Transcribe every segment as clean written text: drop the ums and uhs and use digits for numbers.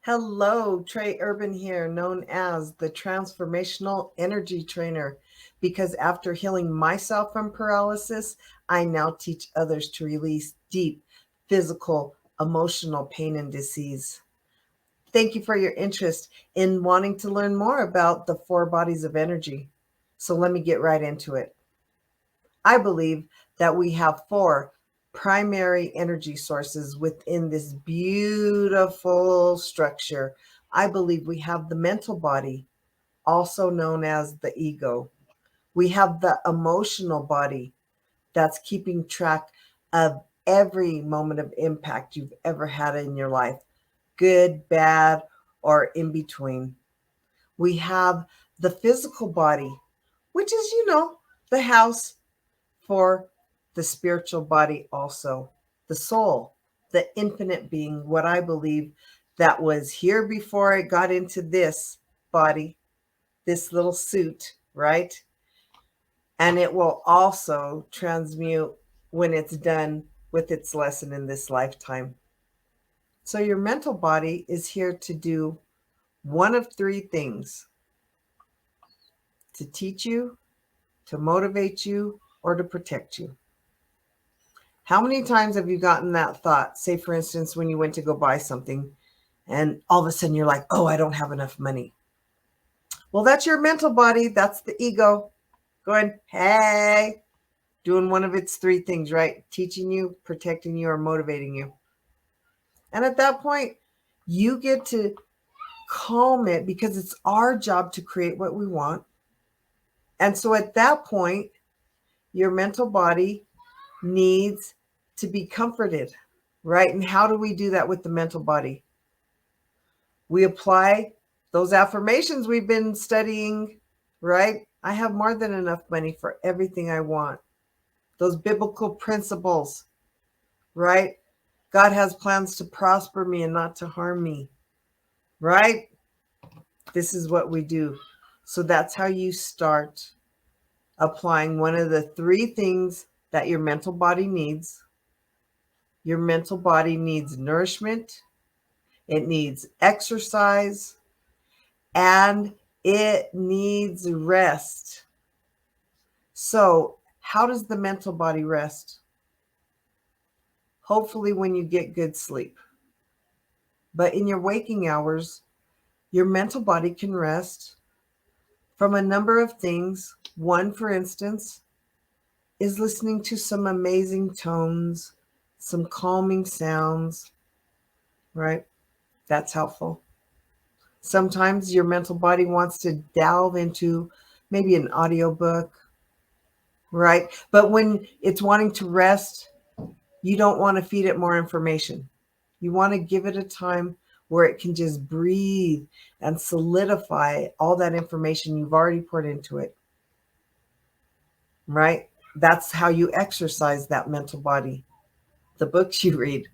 Hello, Trey Urban here, known as the Transformational Energy Trainer, because after healing myself from paralysis, I now teach others to release deep physical, emotional pain and disease. Thank you for your interest in wanting to learn more about the four bodies of energy. So let me get right into it. I believe that we have four primary energy sources within this beautiful structure. I believe we have the mental body, also known as the ego. We have the emotional body that's keeping track of every moment of impact you've ever had in your life, good, bad, or in between. We have the physical body, which is, the house for the spiritual body also, the soul, the infinite being, what I believe that was here before I got into this body, this little suit, right? And it will also transmute when it's done with its lesson in this lifetime. So your mental body is here to do one of three things: to teach you, to motivate you, or to protect you. How many times have you gotten that thought? Say, for instance, when you went to go buy something and all of a sudden you're like, oh, I don't have enough money. Well, that's your mental body. That's the ego going, hey, doing one of its three things, right? Teaching you, protecting you, or motivating you. And at that point, you get to calm it because it's our job to create what we want. And so at that point, your mental body needs to be comforted, right? And how do we do that with the mental body? We apply those affirmations we've been studying, right? I have more than enough money for everything I want. Those biblical principles, right? God has plans to prosper me and not to harm me, right? This is what we do. So that's how you start applying one of the three things that your mental body needs. Your mental body needs nourishment, it needs exercise, and it needs rest. So, how does the mental body rest? Hopefully, when you get good sleep. But in your waking hours, your mental body can rest from a number of things. One, for instance, is listening to some amazing tones, some calming sounds, right? That's helpful. Sometimes your mental body wants to delve into maybe an audiobook, right? But when it's wanting to rest, you don't want to feed it more information. You want to give it a time where it can just breathe and solidify all that information you've already poured into it, right? That's how you exercise that mental body. The books you read,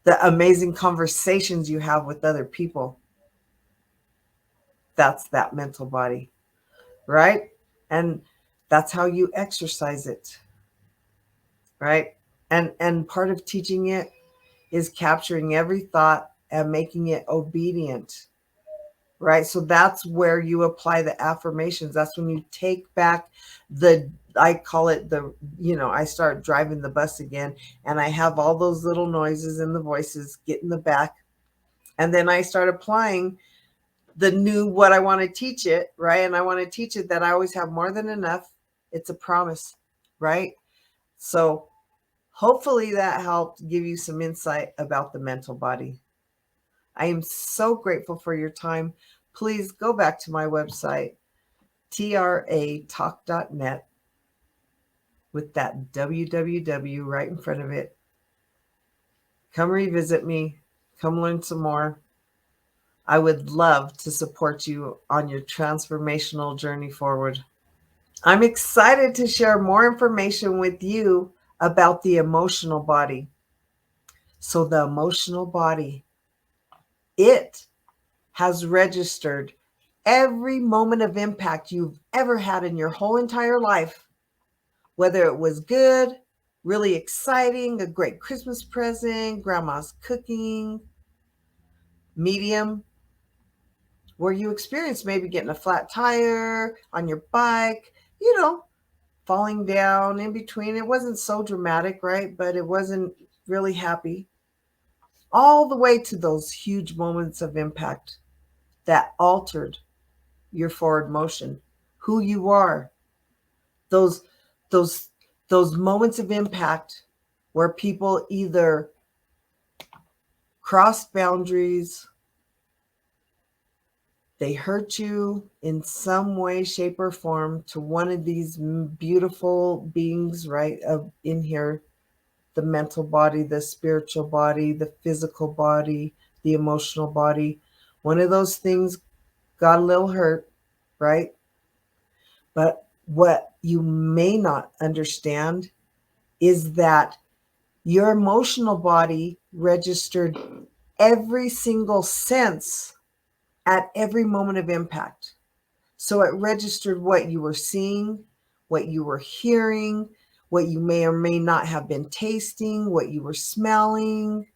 the amazing conversations you have with other people, that's that mental body, right? And that's how you exercise it, right? And part of teaching it is capturing every thought and making it obedient, right? So that's where you apply the affirmations. That's when you take back the, I call it the, I start driving the bus again and I have all those little noises and the voices get in the back. And then I start applying the new what I want to teach it, right? And I want to teach it that I always have more than enough. It's a promise, right? So hopefully that helped give you some insight about the mental body. I am so grateful for your time. Please go back to my website, tratalk.net, with that www right in front of it. Come revisit me. Come learn some more. I would love to support you on your transformational journey forward. I'm excited to share more information with you about the emotional body. So, the emotional body, it has registered every moment of impact you've ever had in your whole entire life, whether it was good, really exciting, a great Christmas present, grandma's cooking, medium, where you experience maybe getting a flat tire on your bike, falling down in between. It wasn't so dramatic, right? But it wasn't really happy. All the way to those huge moments of impact that altered your forward motion, who you are. Those those those moments of impact where people either cross boundaries, they hurt you in some way, shape, or form to one of these beautiful beings, right? In here, the mental body, the spiritual body, the physical body, the emotional body. One of those things got a little hurt, right? But what you may not understand is that your emotional body registered every single sense at every moment of impact. So it registered what you were seeing, what you were hearing, what you may or may not have been tasting, what you were smelling.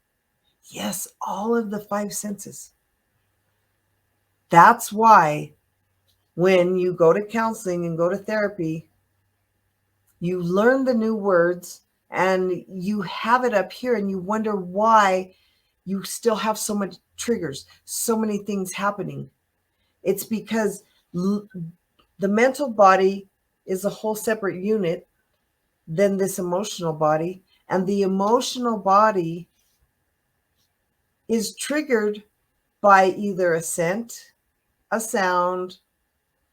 Yes, all of the five senses. That's why when you go to counseling and go to therapy, you learn the new words and you have it up here and you wonder why you still have so much triggers, so many things happening. It's because the mental body is a whole separate unit than this emotional body. And the emotional body is triggered by either a scent, a sound,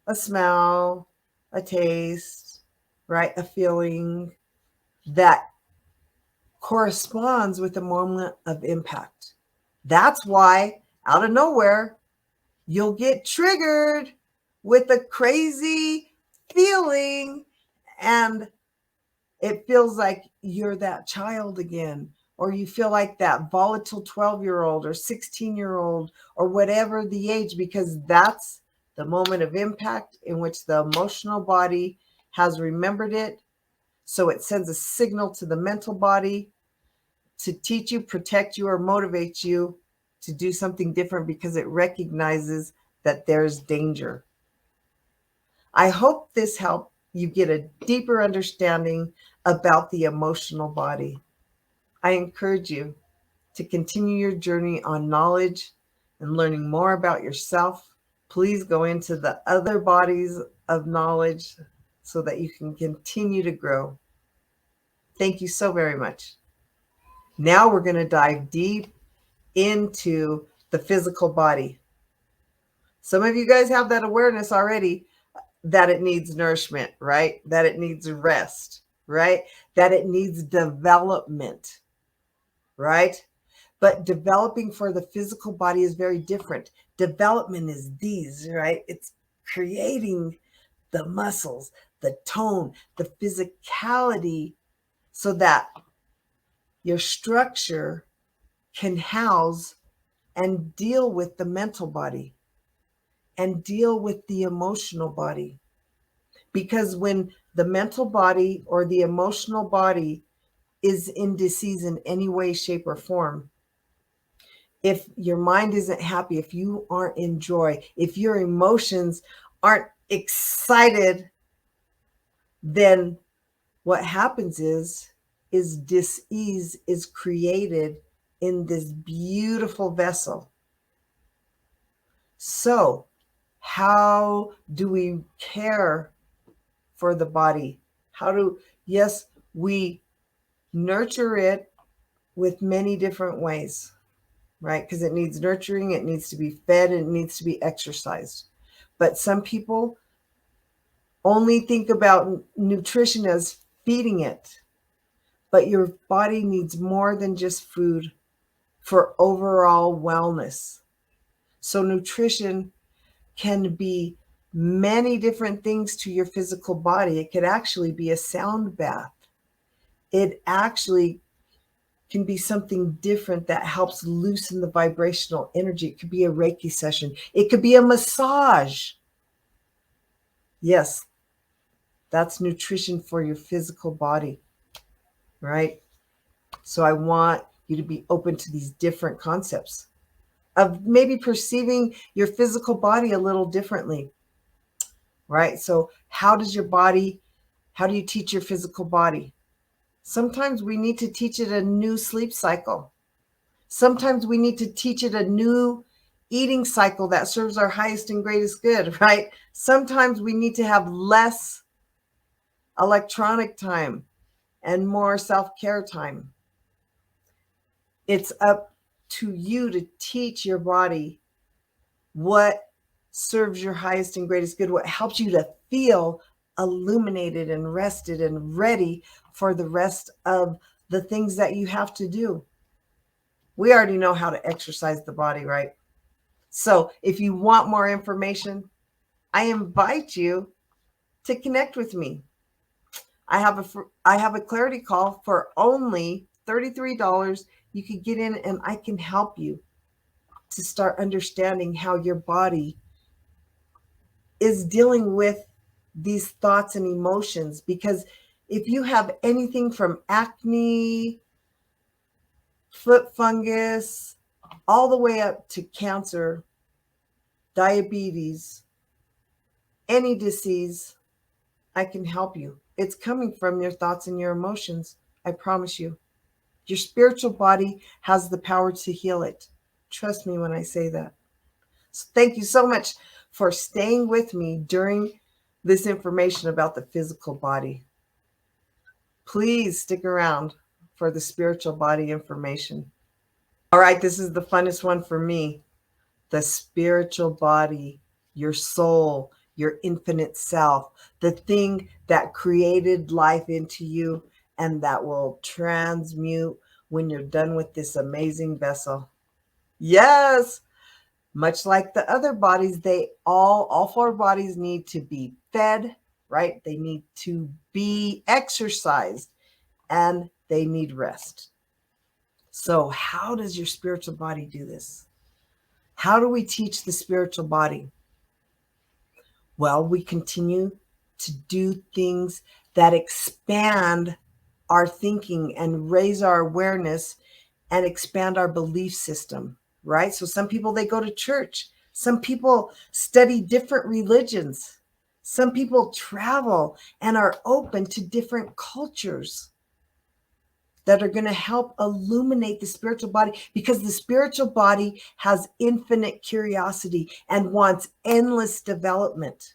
a smell, a taste, right? A feeling that corresponds with a moment of impact. That's why out of nowhere, you'll get triggered with a crazy feeling and it feels like you're that child again, or you feel like that volatile 12-year-old or 16-year-old or whatever the age, because that's the moment of impact in which the emotional body has remembered it. So it sends a signal to the mental body to teach you, protect you, or motivate you to do something different because it recognizes that there's danger. I hope this helped you get a deeper understanding about the emotional body. I encourage you to continue your journey on knowledge and learning more about yourself. Please go into the other bodies of knowledge so that you can continue to grow. Thank you so very much. Now we're going to dive deep into the physical body. Some of you guys have that awareness already that it needs nourishment, right? That it needs rest, right? That it needs development, right? But developing for the physical body is very different. Development is these, right? It's creating the muscles, the tone, the physicality so that your structure can house and deal with the mental body and deal with the emotional body. Because when the mental body or the emotional body is in disease in any way, shape, or form, if your mind isn't happy, if you aren't in joy, if your emotions aren't excited, then what happens is dis-ease is created in this beautiful vessel. So how do we care for the body? Yes, we nurture it with many different ways, right? Because it needs nurturing, it needs to be fed, and it needs to be exercised. But some people only think about nutrition as feeding it. But your body needs more than just food for overall wellness. So nutrition can be many different things to your physical body. It could actually be a sound bath. It actually can be something different that helps loosen the vibrational energy. It could be a Reiki session. It could be a massage. Yes, that's nutrition for your physical body, right? So I want you to be open to these different concepts. of maybe perceiving your physical body a little differently, right? So how do you teach your physical body? Sometimes we need to teach it a new sleep cycle. Sometimes we need to teach it a new eating cycle that serves our highest and greatest good, right? Sometimes we need to have less electronic time and more self-care time. It's up to you to teach your body what serves your highest and greatest good, what helps you to feel illuminated and rested and ready for the rest of the things that you have to do. We already know how to exercise the body, right? So if you want more information, I invite you to connect with me. I have a clarity call for only $33. You could get in and I can help you to start understanding how your body is dealing with these thoughts and emotions. Because if you have anything from acne, foot fungus, all the way up to cancer, diabetes, any disease, I can help you. It's coming from your thoughts and your emotions. I promise you. Your spiritual body has the power to heal it. Trust me when I say that. So thank you so much for staying with me during this information about the physical body. Please stick around for the spiritual body information. All right, this is the funnest one for me. The spiritual body, your soul, your infinite self, the thing that created life into you and that will transmute when you're done with this amazing vessel. Yes, much like the other bodies, all four bodies need to be fed, right? They need to be exercised and they need rest. So how does your spiritual body do this? How do we teach the spiritual body? Well, we continue to do things that expand our thinking and raise our awareness and expand our belief system, right? So some people, they go to church. Some people study different religions. Some people travel and are open to different cultures that are going to help illuminate the spiritual body, because the spiritual body has infinite curiosity and wants endless development.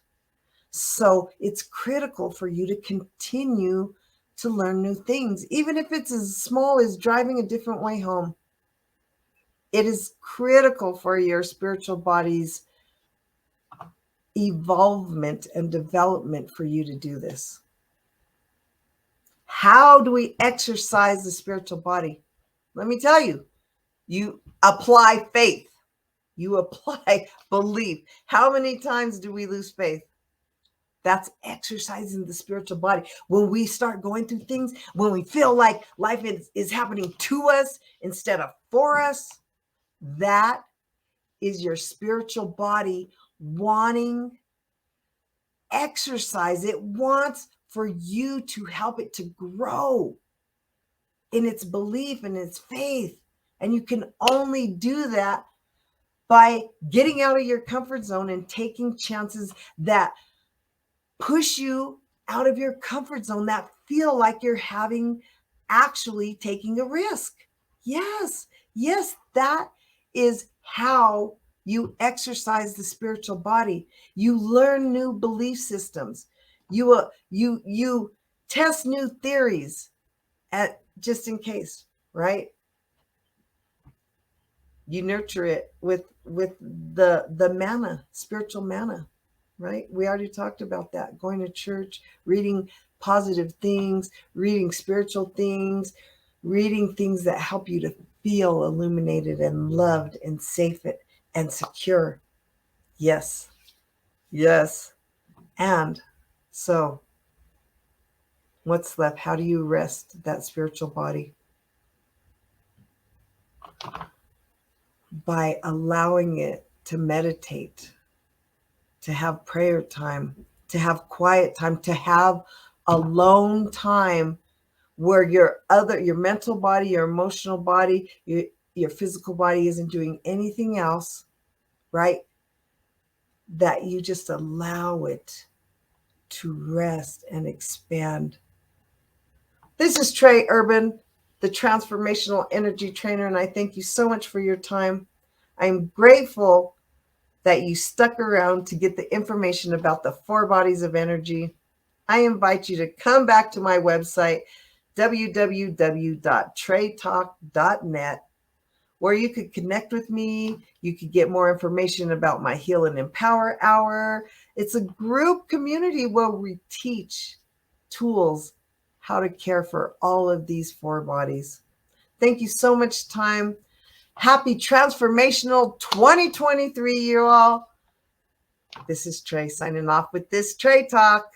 So it's critical for you to continue to learn new things, even if it's as small as driving a different way home. It is critical for your spiritual body's evolvement and development for you to do this. How do we exercise the spiritual body? Let me tell you, you apply faith. You apply belief. How many times do we lose faith? That's exercising the spiritual body. When we start going through things, when we feel like life is happening to us instead of for us, that is your spiritual body wanting exercise. It wants for you to help it to grow in its belief and its faith. And you can only do that by getting out of your comfort zone and taking chances that push you out of your comfort zone, that feel like you're actually taking a risk. Yes, that is how you exercise the spiritual body. You learn new belief systems. You test new theories just in case, right? You nurture it with the manna, spiritual manna, right? We already talked about that. Going to church, reading positive things, reading spiritual things, reading things that help you to feel illuminated and loved and safe and secure. Yes. And so what's left? How do you rest that spiritual body? By allowing it to meditate, to have prayer time, to have quiet time, to have alone time where your mental body, your emotional body, your physical body isn't doing anything else, right? That you just allow it to rest and expand. This is Trey Urban, the Transformational Energy Trainer, and I thank you so much for your time. I'm grateful that you stuck around to get the information about the 4 bodies of energy. I invite you to come back to my website, www.treytalk.net, where you could connect with me. You could get more information about my Heal and Empower Hour. It's a group community where we teach tools how to care for all of these 4 bodies. Thank you so much, time. Happy transformational 2023, you all. This is Trey signing off with this Trey Talk.